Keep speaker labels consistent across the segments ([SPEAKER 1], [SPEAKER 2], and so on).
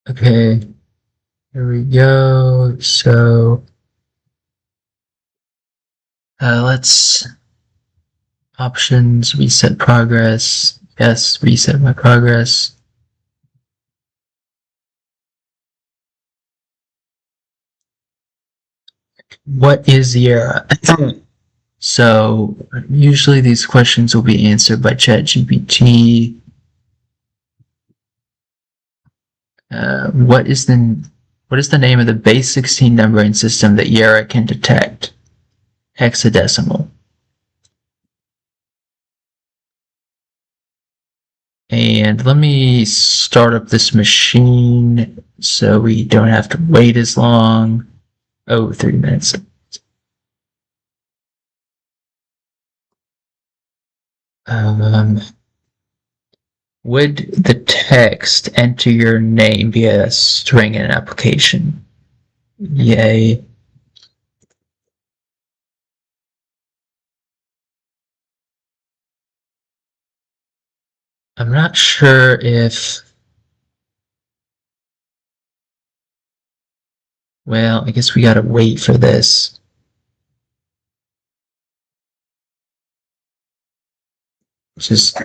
[SPEAKER 1] Okay, here we go. So let's options, reset progress. Yes, reset my progress. What is Yara? So usually these questions will be answered by ChatGPT. What is the name of the base 16 numbering system that Yara can detect? Hexadecimal. And let me start up this machine so we don't have to wait as long. Oh, 3 minutes. Um, would the text enter your name via a string in an application? Yay. I'm not sure if. Well, I guess we gotta wait for this. Just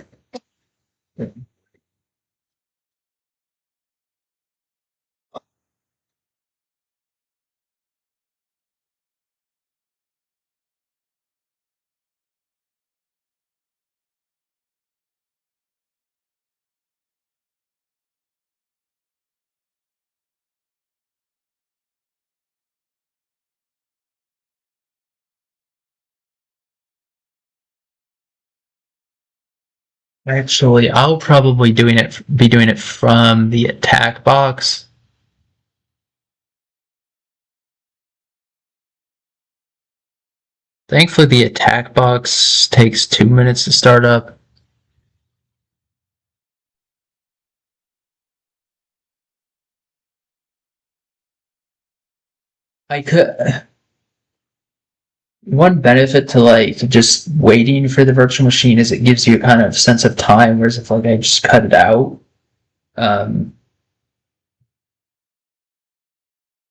[SPEAKER 1] actually, I'll probably be doing it from the attack box. Thankfully, the attack box takes 2 minutes to start up. I could. One benefit to like just waiting for the virtual machine is it gives you a kind of sense of time, whereas if like I just cut it out, um,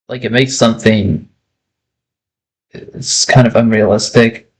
[SPEAKER 1] like it makes something it's kind of unrealistic.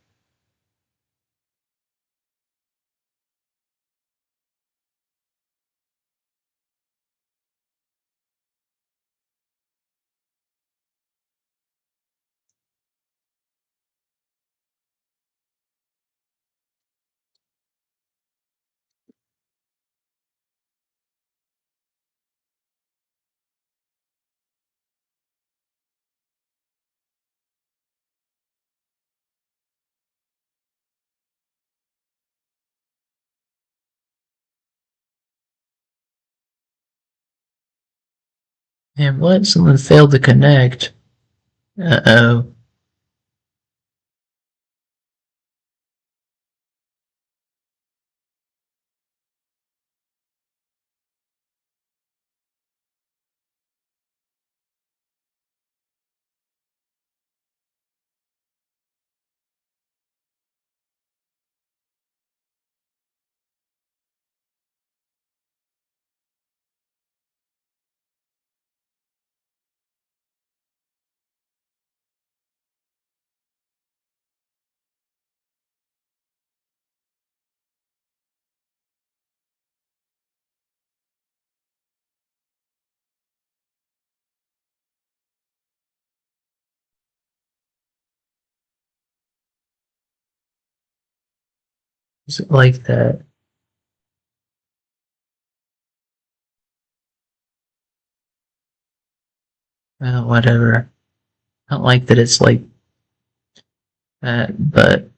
[SPEAKER 1] And what? Someone failed to connect. Uh-oh. Is it like that? Well, whatever. I don't like that it's like that, but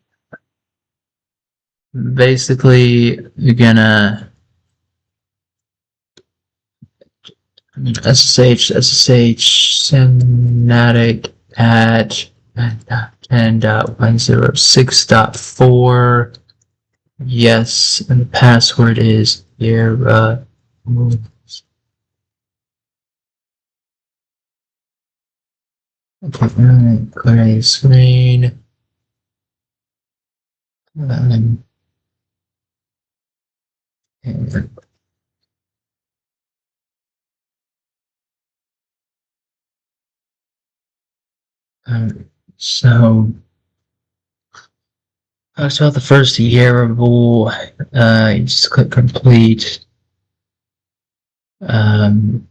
[SPEAKER 1] basically you're gonna SSH Synatic at 10.106.4. Yes, and the password is Yara. Okay, clear the screen. Um, and So I saw the first Yara rule. You just click complete. Let's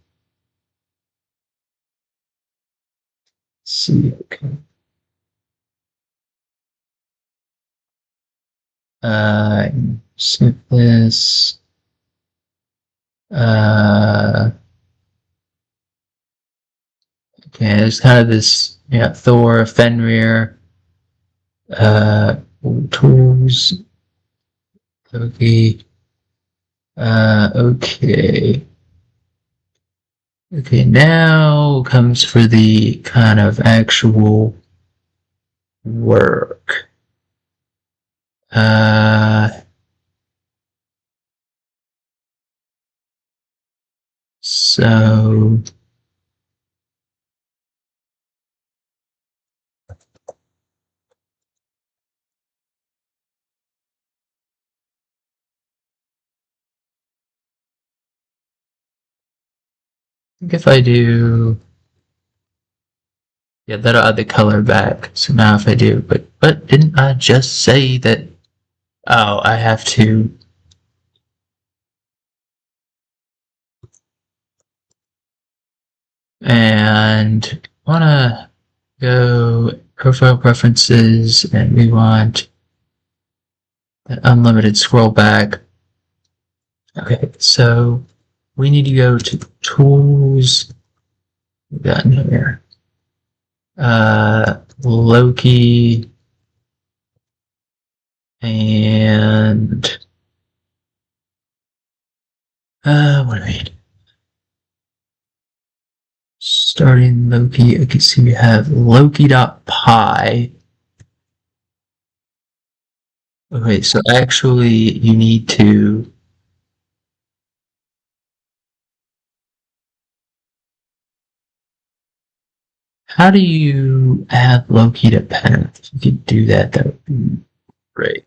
[SPEAKER 1] see. Okay. Uh, Snip this. Okay, there's kind of this, yeah, Thor, Fenrir, uh, tools, Loki, okay. Okay, now comes for the kind of actual work. So I think if I do, yeah, that'll add the color back. So now if I do, but didn't I just say that? Oh, I have to. And wanna go profile preferences, and we want that unlimited scroll back. Okay, so we need to go to tools. We got in here. Loki and what do I need? Starting Loki. Okay, so we have Loki.py. Okay, so actually you need to. How do you add Loki to pen? If you could do that, that would be great.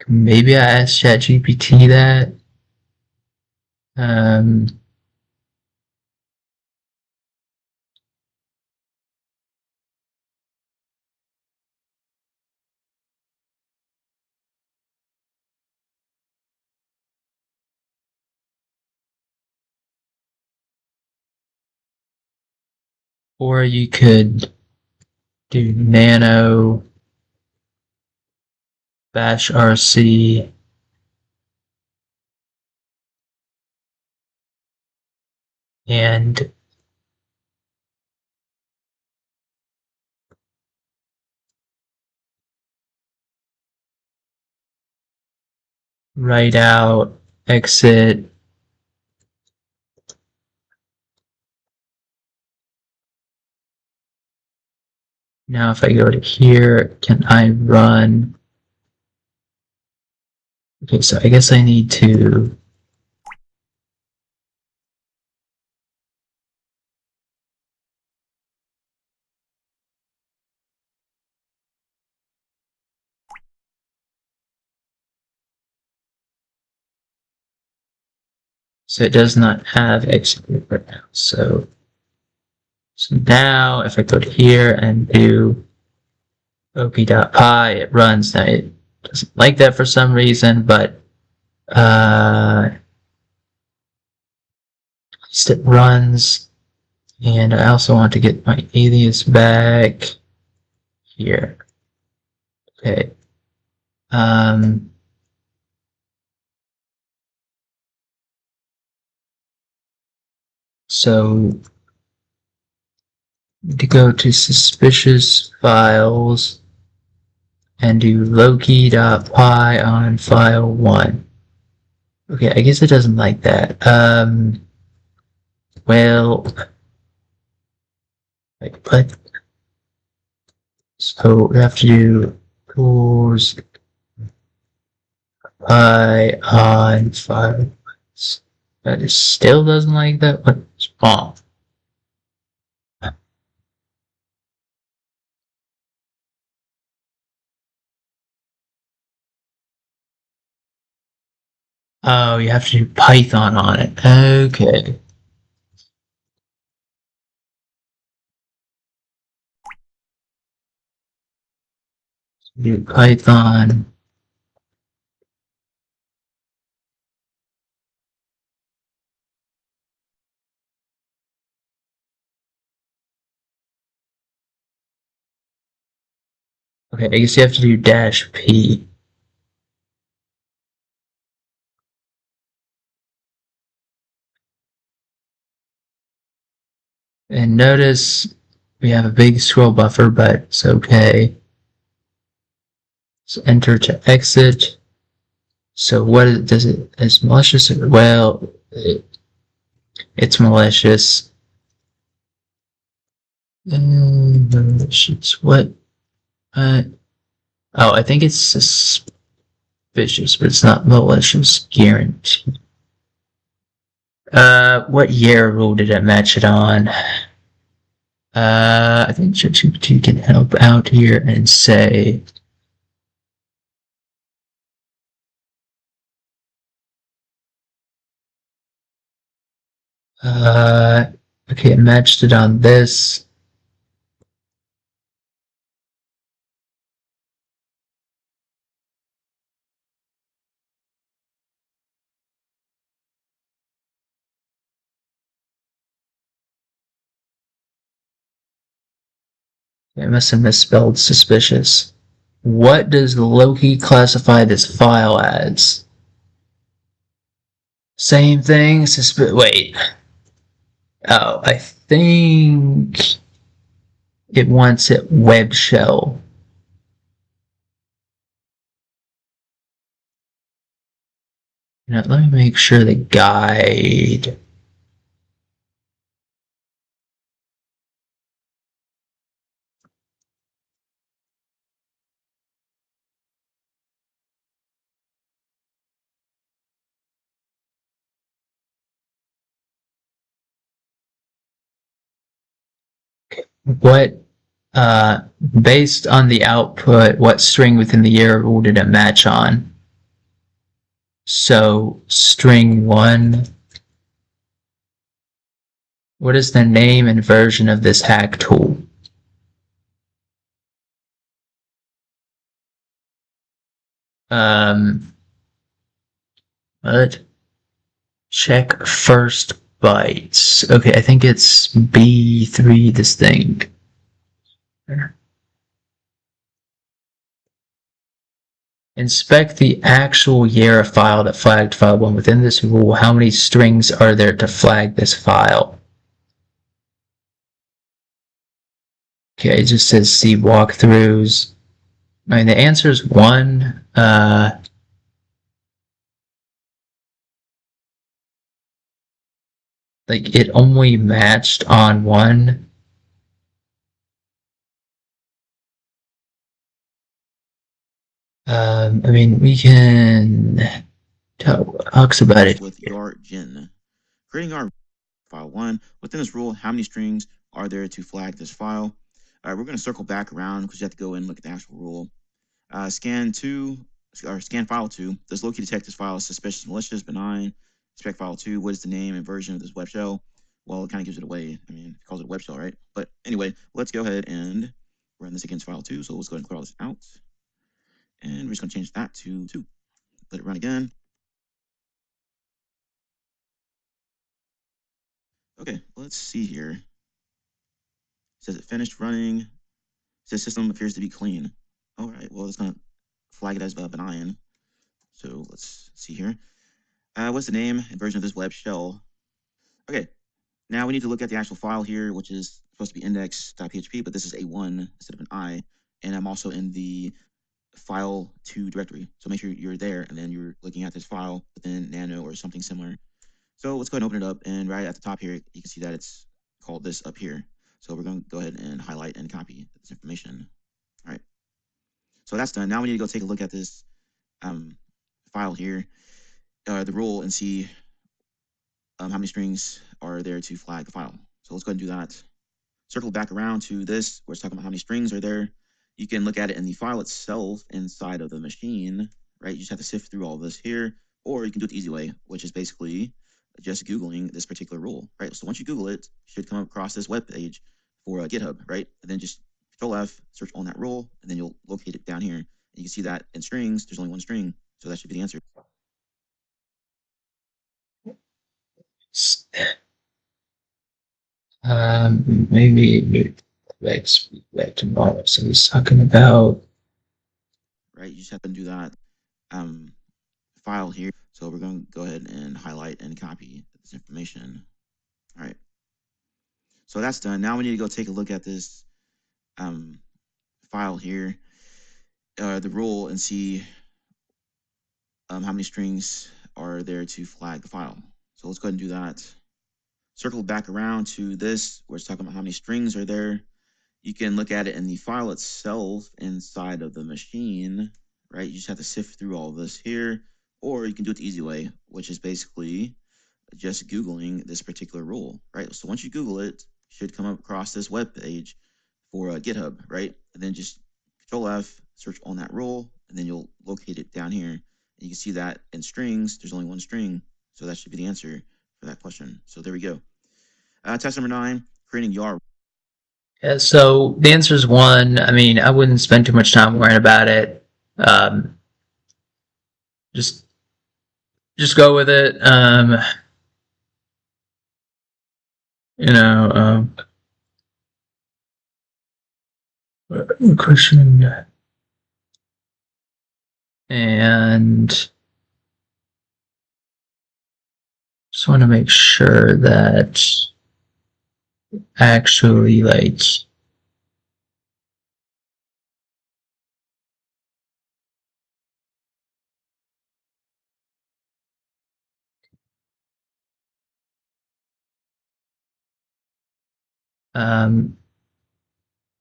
[SPEAKER 1] Maybe I asked ChatGPT that. Um, or you could do nano bash rc and write out exit. Now if I go to here, can I run? Okay, so I guess I need to. So it does not have execute right now. So now if I go to here and do op.py, it runs. Now it doesn't like that for some reason, but at least it runs. And I also want to get my alias back here. Okay. So to go to suspicious files and do loki.py on file 1. Okay, I guess it doesn't like that. Well, like, but so we have to do tools on file. But it still doesn't like that. What's wrong? Oh, you have to do Python on it. Okay. do Python. Okay, I guess you have to do -p. And notice we have a big scroll buffer, but it's okay. So enter to exit. So what does it, is malicious? Well, it's malicious. Malicious, what? Oh, I think it's suspicious, but it's not malicious, guaranteed. What Yara rule did it match it on? I think ChatGPT can help out here and say, okay, it matched it on this. It must have misspelled suspicious. What does Loki classify this file as? Same thing, wait. Oh, I think it wants it web shell. Now, let me make sure the guide. What, based on the output, what string within the Yara rule did it match on? So, string 1. What is the name and version of this hack tool? What? Check first bytes. Okay, I think it's B3 this thing. Inspect the actual Yara file that flagged file 1. Within this rule, how many strings are there to flag this file? Okay, it just says see walkthroughs. I mean, the answer is 1. Like, it only matched on 1. I mean, we can talks about it
[SPEAKER 2] with Yara. Creating our file 1. Within this rule, how many strings are there to flag this file? We're going to circle back around because you have to go and look at the actual rule. Scan file 2. Does Loki detect this file as suspicious, malicious, benign? Inspect file 2. What is the name and version of this web shell? Well, it kind of gives it away. I mean, it calls it a web shell, right? But anyway, let's go ahead and run this against file 2. So let's go ahead and clear all this out. And we're just going to change that to 2. Let it run again. Okay, let's see here. It says it finished running. It says system appears to be clean. All right, well, it's going to flag it as benign. So let's see here. What's the name and version of this web shell? Okay, now we need to look at the actual file here, which is supposed to be index.php, but this is A1 instead of an I. And I'm also in the file 2 directory. So make sure you're there and then you're looking at this file within nano or something similar. So let's go ahead and open it up. And right at the top here, you can see that it's called this up here. So we're going to go ahead and highlight and copy this information. All right. So that's done. Now we need to go take a look at this file here, the rule, and see how many strings are there to flag the file. So let's go ahead and do that. Circle back around to this, where it's talking about how many strings are there. You can look at it in the file itself inside of the machine, right? You just have to sift through all this here, or you can do it the easy way, which is basically just Googling this particular rule, right? So once you Google it, you should come across this web page for GitHub, right? And then just Control F, search on that rule, and then you'll locate it down here. And you can see that in strings, there's only one string, so that should be the answer.
[SPEAKER 1] Maybe back tomorrow. So he's talking about.
[SPEAKER 2] Right, you just have to do that file here. So we're going to go ahead and highlight and copy this information. All right. So that's done. Now we need to go take a look at this file here, the rule, and see how many strings are there to flag the file. So let's go ahead and do that. Circle back around to this, where it's talking about how many strings are there. You can look at it in the file itself inside of the machine, right? You just have to sift through all of this here, or you can do it the easy way, which is basically just Googling this particular rule, right? So once you Google it, you should come across this web page for GitHub, right? And then just Control F, search on that rule, and then you'll locate it down here. And you can see that in strings, there's only one string, so that should be the answer for that question. So there we go. Test number 9, creating Yara.
[SPEAKER 1] Yeah, so the answer is 1. I mean, I wouldn't spend too much time worrying about it. Um, just go with it. You know, question, and just want to make sure that actually like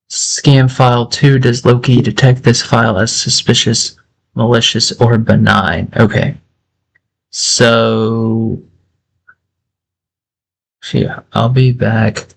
[SPEAKER 1] scan file 2, does Loki detect this file as suspicious, malicious, or benign? Okay. So yeah, I'll be back.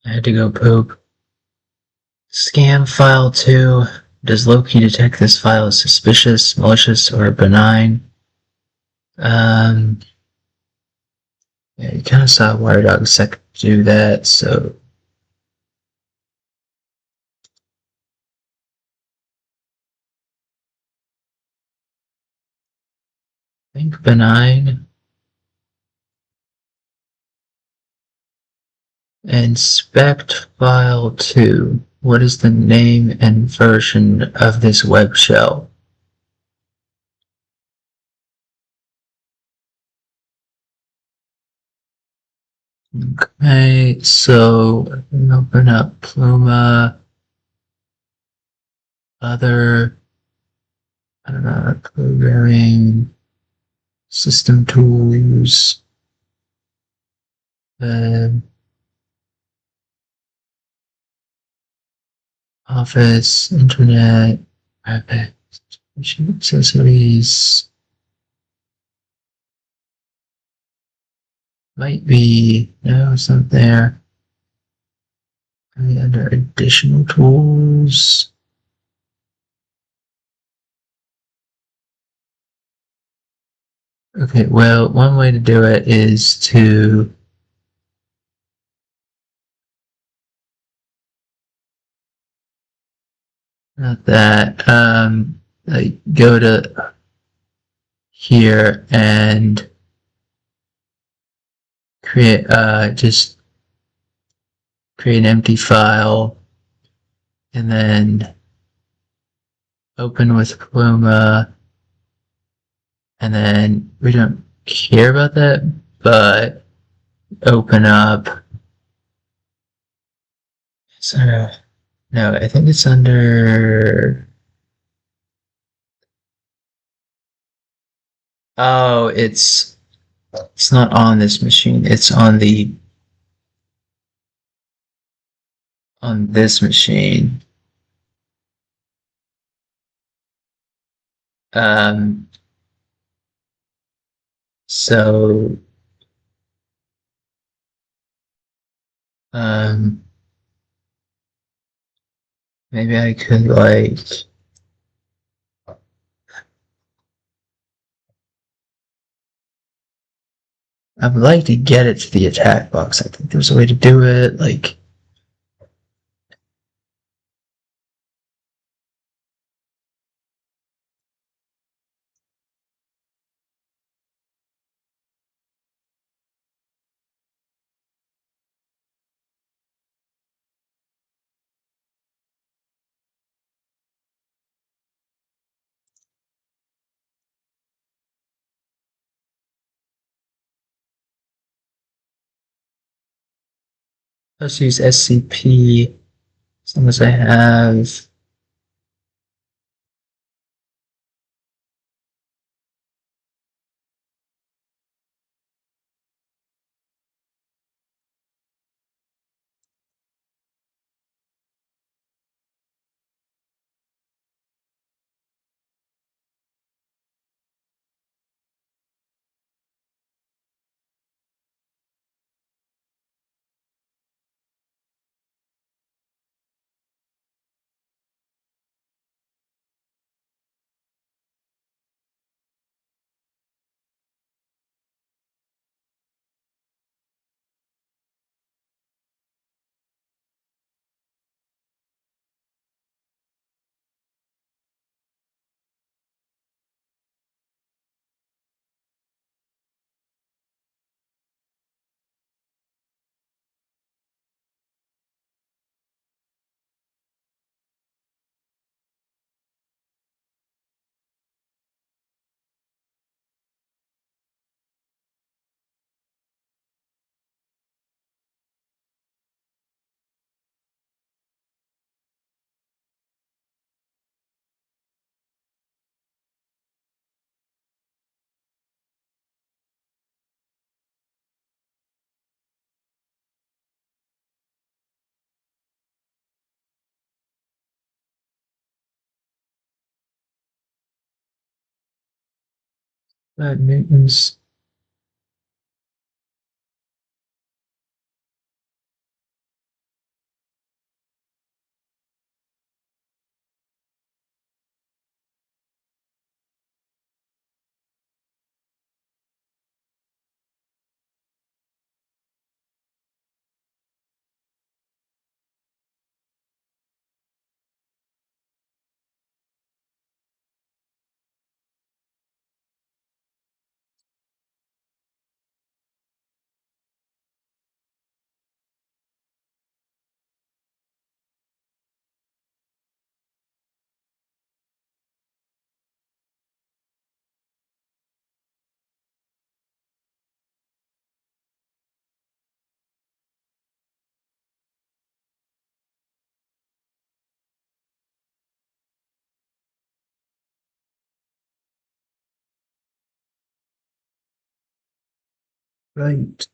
[SPEAKER 1] I had to go poop. Scan file 2. Does Loki detect this file as suspicious, malicious, or benign? Um, yeah, you kind of saw Waterdog Sec do that, so I think benign. Inspect file 2. What is the name and version of this web shell? Okay, so open up Pluma, other, I don't know, programming, system tools, um, office, internet, rapid, accessories, might be, no, it's not there. Maybe under additional tools. Okay, well, one way to do it is to not that, like go to here and create, just create an empty file and then open with Pluma, and then we don't care about that, but open up. So, no, I think it's under. Oh, it's not on this machine. It's on this machine. Um, so um, maybe I could like. I would like to get it to the attack box. I think there's a way to do it. Like, let's use SCP as long as I have. Newton's. Right.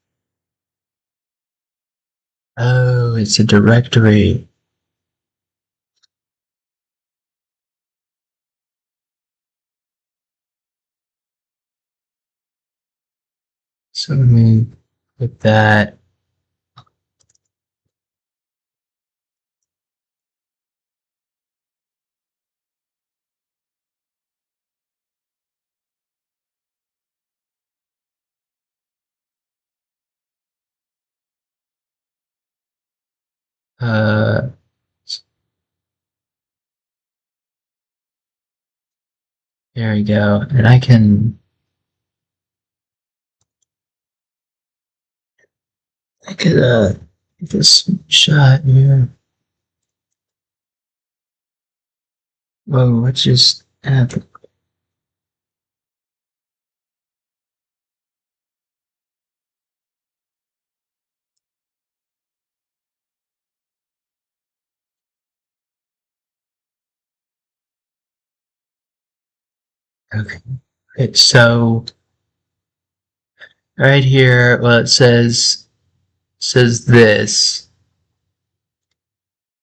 [SPEAKER 1] Oh, it's a directory. So let me put that. Uh, there we go. And I could, get this shot here. Whoa, what just happened? Okay. Okay, so right here, well, says this.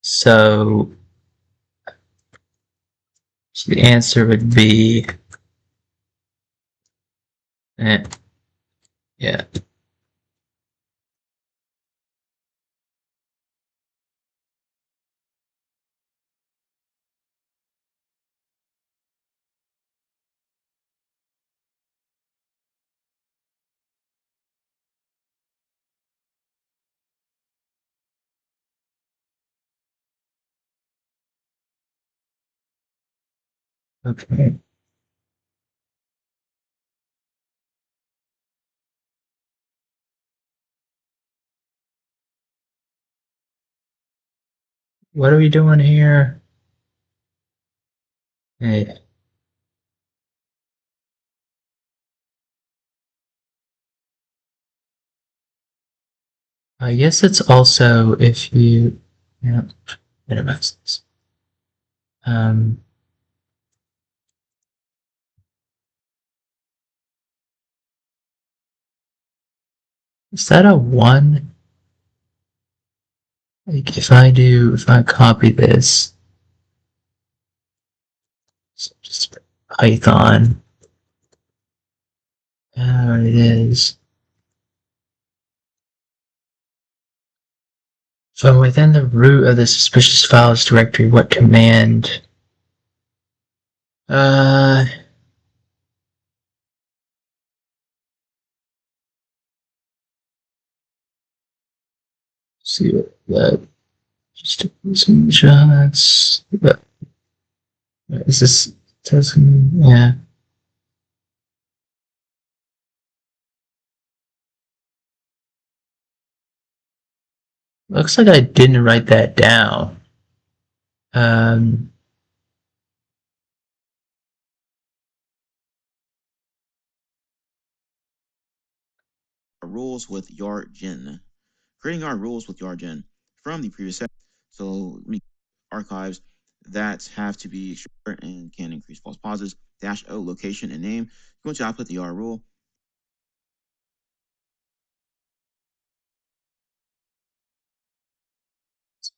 [SPEAKER 1] So the answer would be, eh, yeah. Okay. What are we doing here? Hey, I guess it's also if you, yeah, minimize this. Um, is that a one? Like if I copy this, so just Python, there it is. So within the root of the suspicious files directory, what command? Uh, see what that. Just some shots. But is this doesn't? Yeah. Looks like I didn't write that down. Um,
[SPEAKER 2] Rules with Yargen. Creating our rules with Yargen from the previous section. So archives that have to be short and can increase false positives. -O location and name. You want to output the Yara rule.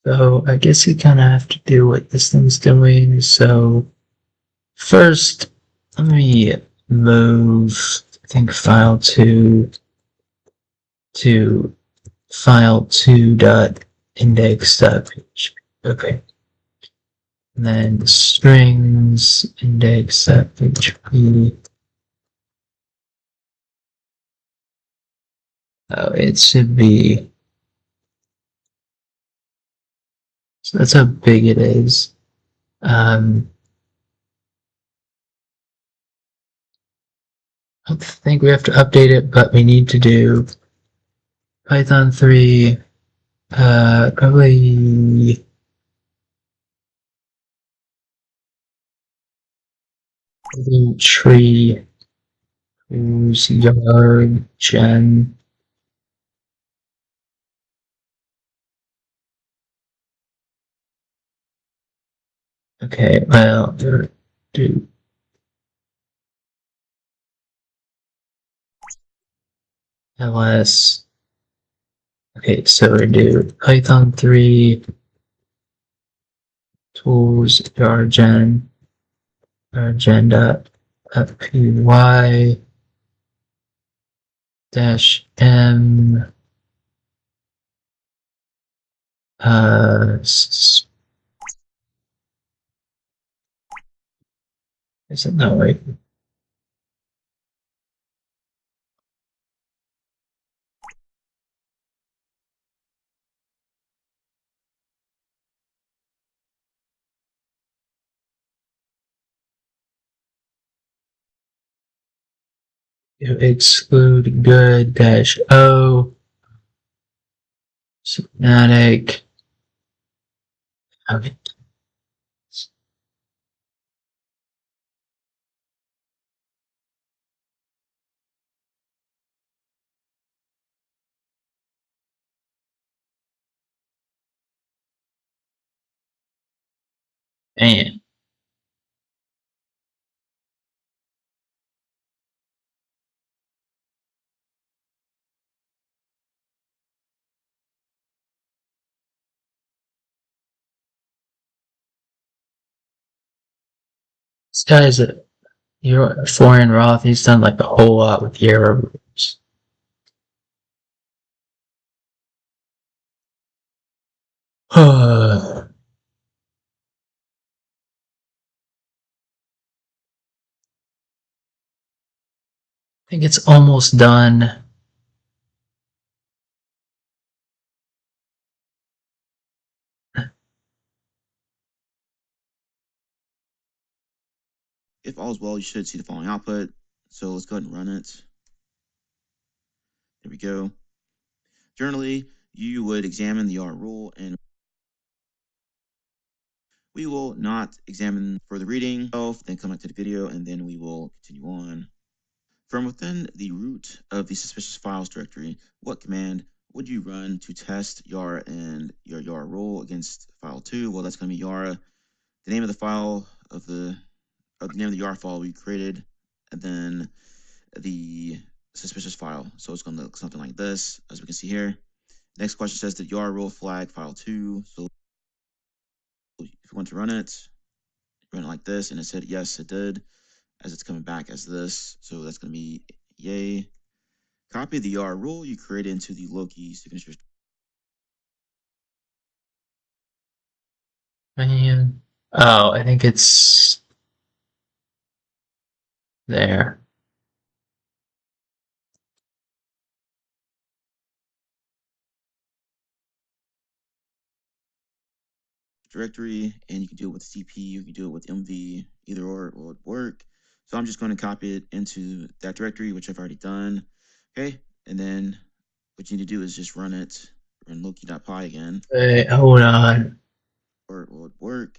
[SPEAKER 1] so I guess you kind of have to do what this thing's doing. So first, let me move. I think to file2 dot index dot php. Okay. And then strings index dot php. Oh, it should be. So that's how big it is. Um, I don't think we have to update it, but we need to do Python 3, probably tree, who's yard, gen. Okay, well, do ls. Okay, so we do Python 3 tools yargen agenda.py dash m is it not right? Exclude good dash o Symptomatic. Okay. Man, this guy's a you're foreign Roth. He's done like a whole lot with Yara rules. I think it's almost done.
[SPEAKER 2] If all is well, you should see the following output. So let's go ahead and run it. There we go. Generally, you would examine the Yara rule, and we will not examine further reading, then come back to the video, and then we will continue on. From within the root of the suspicious files directory, what command would you run to test Yara and your Yara rule against file 2? Well, that's going to be Yara, the name of the file of the name of the Yara file we created, and then the suspicious file. So it's going to look something like this, as we can see here. Next question says, did Yara rule flag file 2? So if you want to run it like this, and it said yes, it did, as it's coming back as this. So that's going to be yay. Copy the Yara rule you created into the Loki signatures.
[SPEAKER 1] Man. Oh, I think it's there.
[SPEAKER 2] Directory, and you can do it with CP, you can do it with MV, either or it will work. So I'm just going to copy it into that directory, which I've already done. Okay, and then what you need to do is just run it, run loki.py again,
[SPEAKER 1] Wait, hold on.
[SPEAKER 2] or it will work.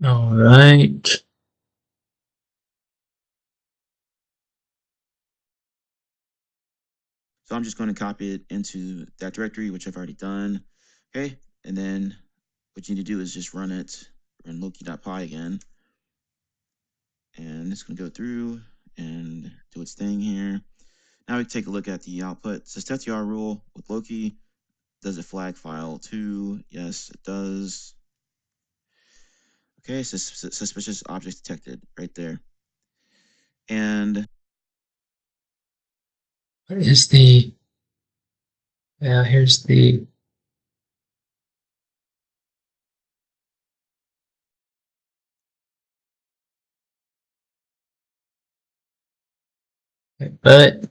[SPEAKER 1] All right.
[SPEAKER 2] So I'm just going to copy it into that directory, which I've already done. Okay, and then what you need to do is just run it, run loki.py again, and it's going to go through and do its thing here. Now we can take a look at the output. It says test Yara rule with Loki. Does it flag file 2? Yes, it does. Okay, suspicious objects detected right there. And
[SPEAKER 1] What is the? Yeah, here's the. But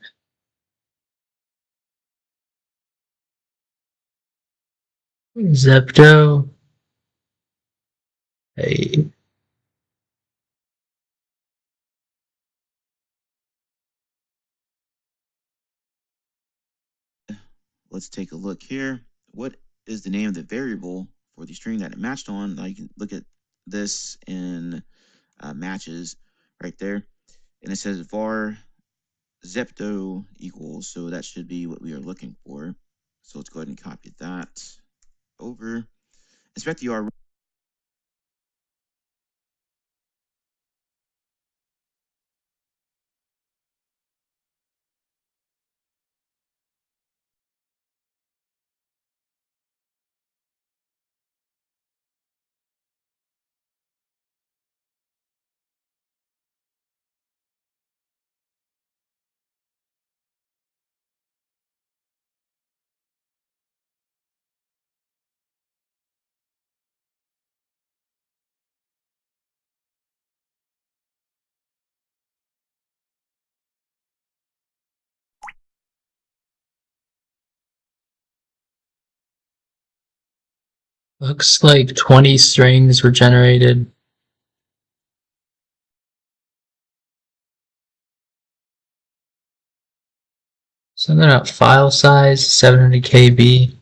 [SPEAKER 1] Zepto. Hey,
[SPEAKER 2] let's take a look here. What is the name of the variable for the string that it matched on? Now you can look at this in matches right there. and it says var zepto equals, so that should be what we are looking for. So let's go ahead and copy that over. Inspect the Yara.
[SPEAKER 1] Looks like 20 strings were generated. Something about file size, 700 KB.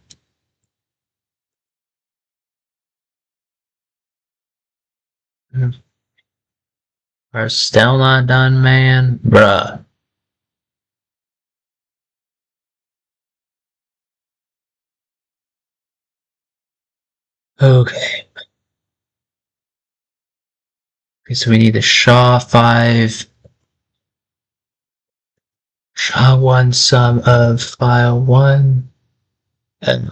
[SPEAKER 1] Are still not done, man? Bruh. Okay. Okay, so we need the SHA-5, SHA-1 sum of file 1. And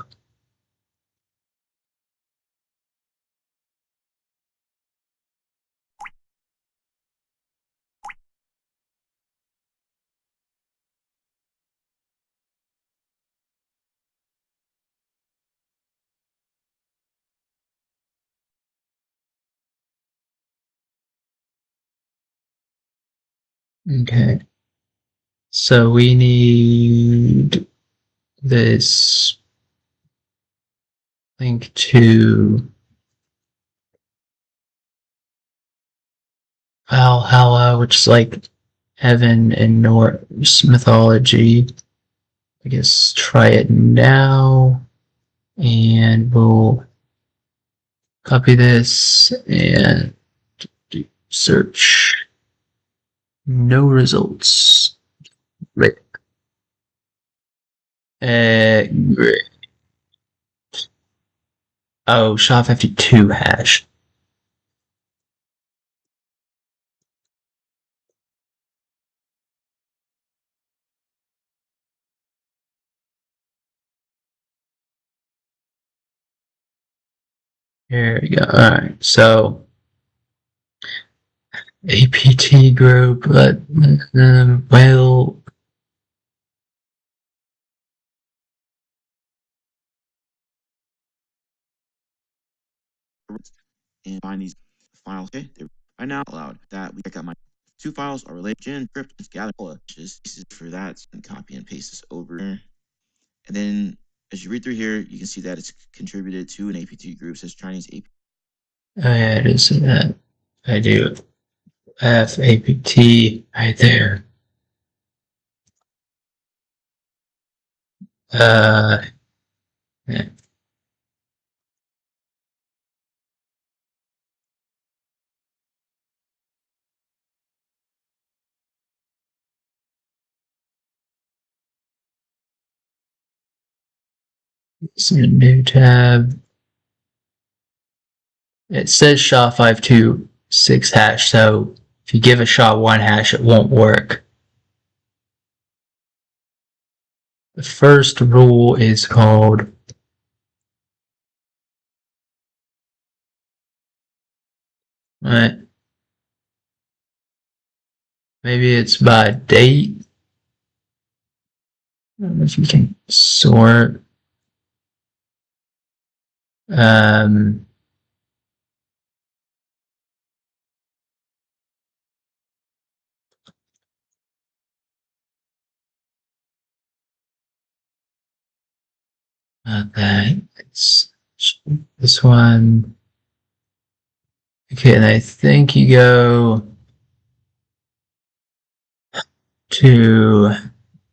[SPEAKER 1] okay. So we need this link to Valhalla, which is like heaven in Norse mythology. I guess try it now, and we'll copy this and do search. No results. Right. Great. Oh, SHA-52 hash. Here we go. Alright, so APT group, but well,
[SPEAKER 2] And find these files. Okay, they're right now allowed that we check out my two files are related. Gen crypt is gather pieces for that and copy and paste this over. And then as you read through here, you can see that it's contributed to an APT group. It says Chinese APT.
[SPEAKER 1] oh yeah, it is that. I do have APT right there. Yeah. It's in a new tab. It says SHA-526 hash, so if you give a SHA-1 hash, it won't work. The first rule is called right. Maybe it's by date. I don't know if you can sort. Um, okay, it's this one. Okay, and I think you go to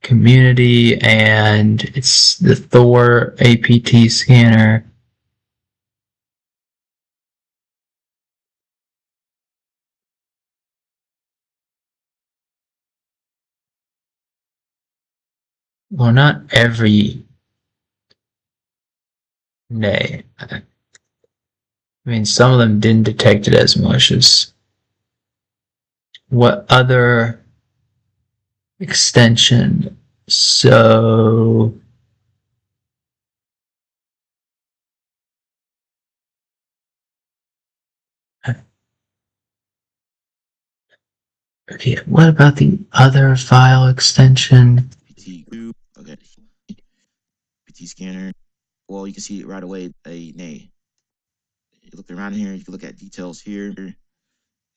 [SPEAKER 1] community and it's the Thor APT scanner. well, not every nay. I mean, some of them didn't detect it as malicious. What other extension? So, okay, what about the other file extension?
[SPEAKER 2] PT2, okay, PT scanner. Well, you can see right away a nay. You look around here, you can look at details here,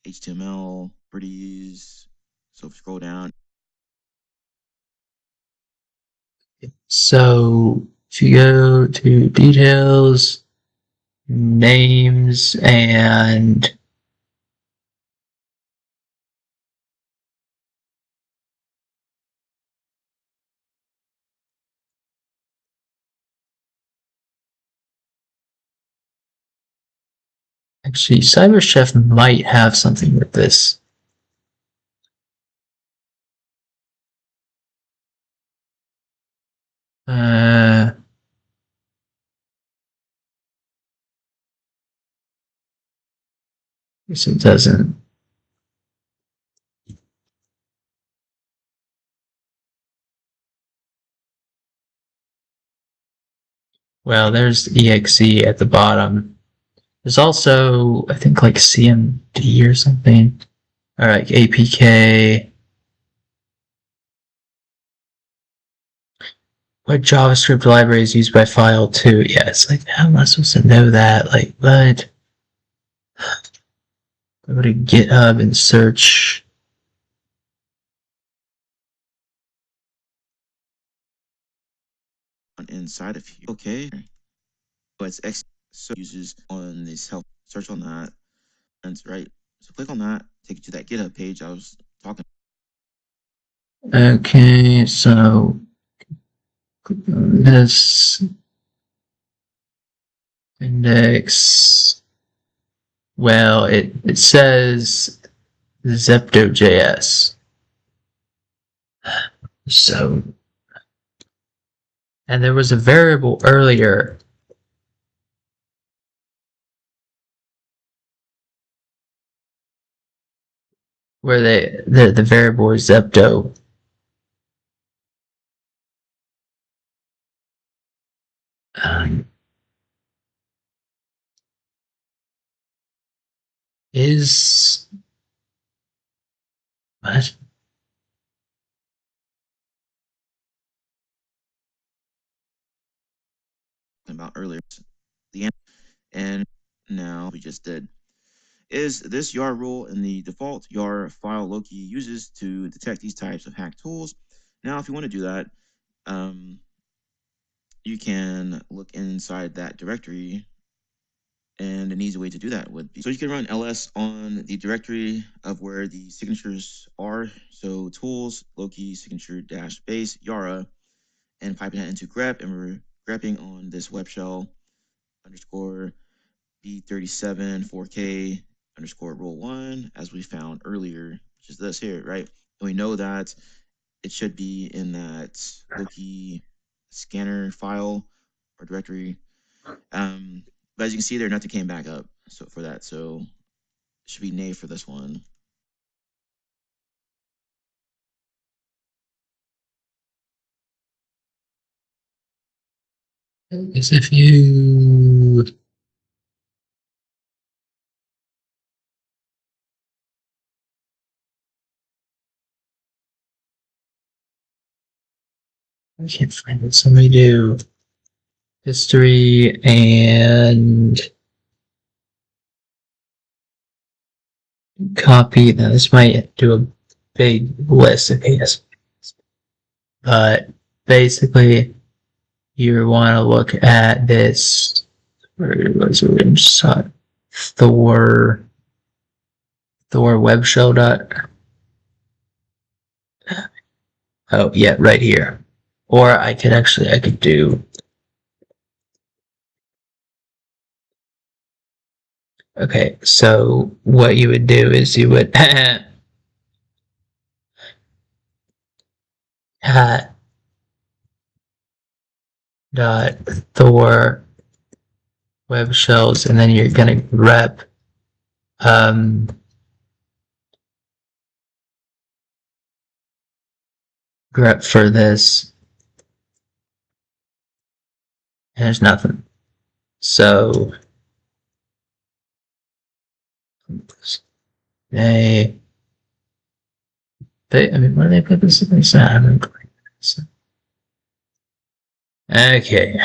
[SPEAKER 2] HTML, pretties. So if you scroll down,
[SPEAKER 1] So, if you go to details, names, and actually, CyberChef might have something with this. Uh, guess it doesn't. Well, there's exe at the bottom. There's also, I think, like CMD or something. Or like APK. What JavaScript library is used by file 2? Yeah, it's like, how am I supposed to know that? Like, what? Go to GitHub and search.
[SPEAKER 2] on inside of you, okay, but it's X, so uses on this help, search on that, and right. So click on that, take you to that GitHub page I was talking.
[SPEAKER 1] Okay, so this index, well, it says Zepto.js. So, and there was a variable earlier where the variable is Zepto. Um, is what?
[SPEAKER 2] About earlier, the and now we just did. Is this Yara rule in the default Yara file Loki uses to detect these types of hack tools? Now, if you want to do that, you can look inside that directory, and an easy way to do that would be, so you can run ls on the directory of where the signatures are. So tools, Loki, signature dash base, Yara, and piping that into grep, and we're grepping on this web shell underscore B37 4K underscore roll one, as we found earlier, which is this here, right? And we know that it should be in that Loki scanner file or directory. But as you can see there, nothing came back up. So for that, so it should be nay for this one.
[SPEAKER 1] Is if you I can't find it. So let me do history and copy. Now this might do a big list of AS, but basically you want to look at this. Where was it? Thor web shell dot. Oh yeah, right here. Or I could do. Okay, so what you would do is you would dot Thor web shells, and then you're gonna um, grep for this, and there's nothing. So they, I mean, where do they put this in? Okay.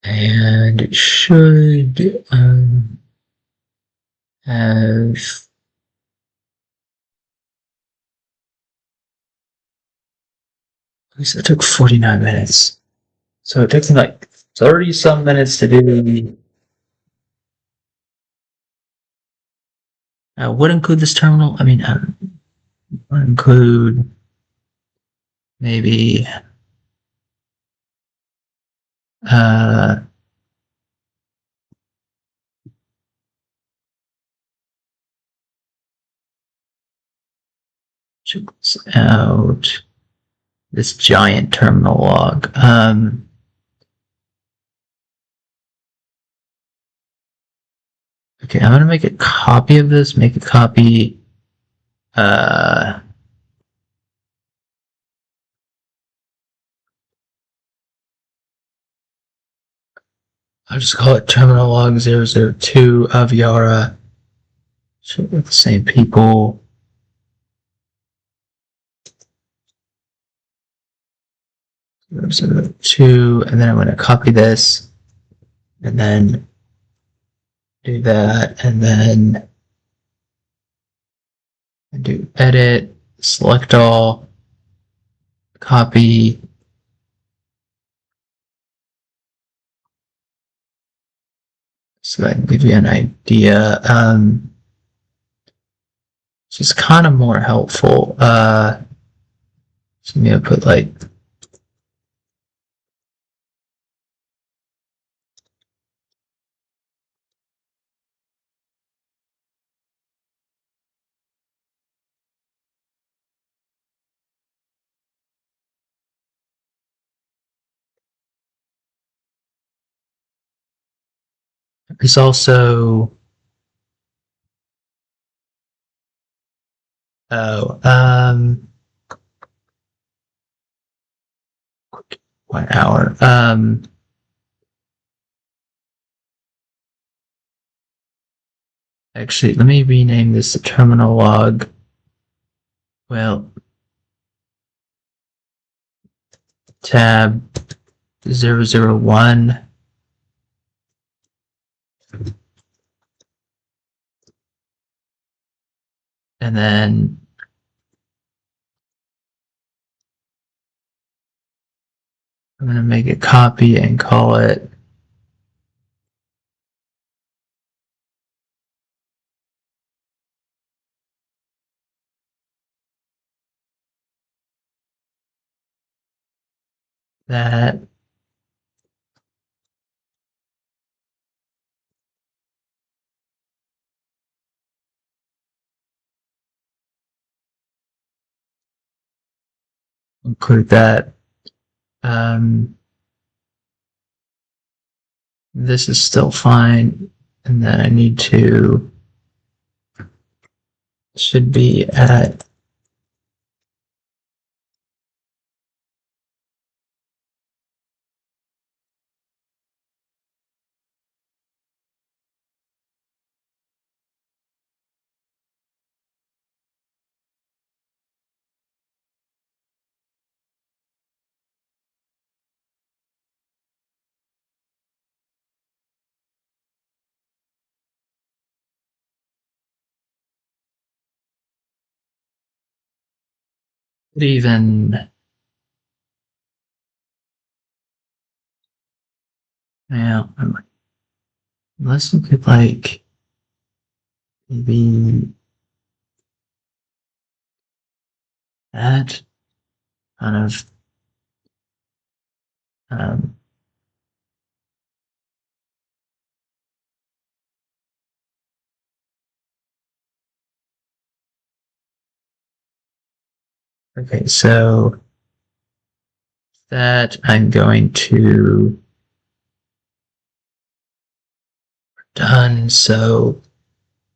[SPEAKER 1] And it should have. At least it took 49 minutes. So it took me like 30 some minutes to do. I would include this terminal. I mean, I would include maybe uh, check this out. This giant terminal log. Okay, I'm gonna make a copy of this. Make a copy. Uh, I'll just call it terminal log 002 of Yara. Should with the same people. 002, and then I'm gonna copy this, and then do that, and then do edit, select all, copy. So that can give you an idea. It's kind of more helpful. So I'm gonna put like there's also oh 1 hour. Actually, let me rename this terminal log. Well, tab 001, and then I'm gonna make a copy and call it that. Include that. Um, this is still fine, and then I need to should be at even. Yeah, unless we could like maybe that kind of um, Okay, so that I'm going to done. So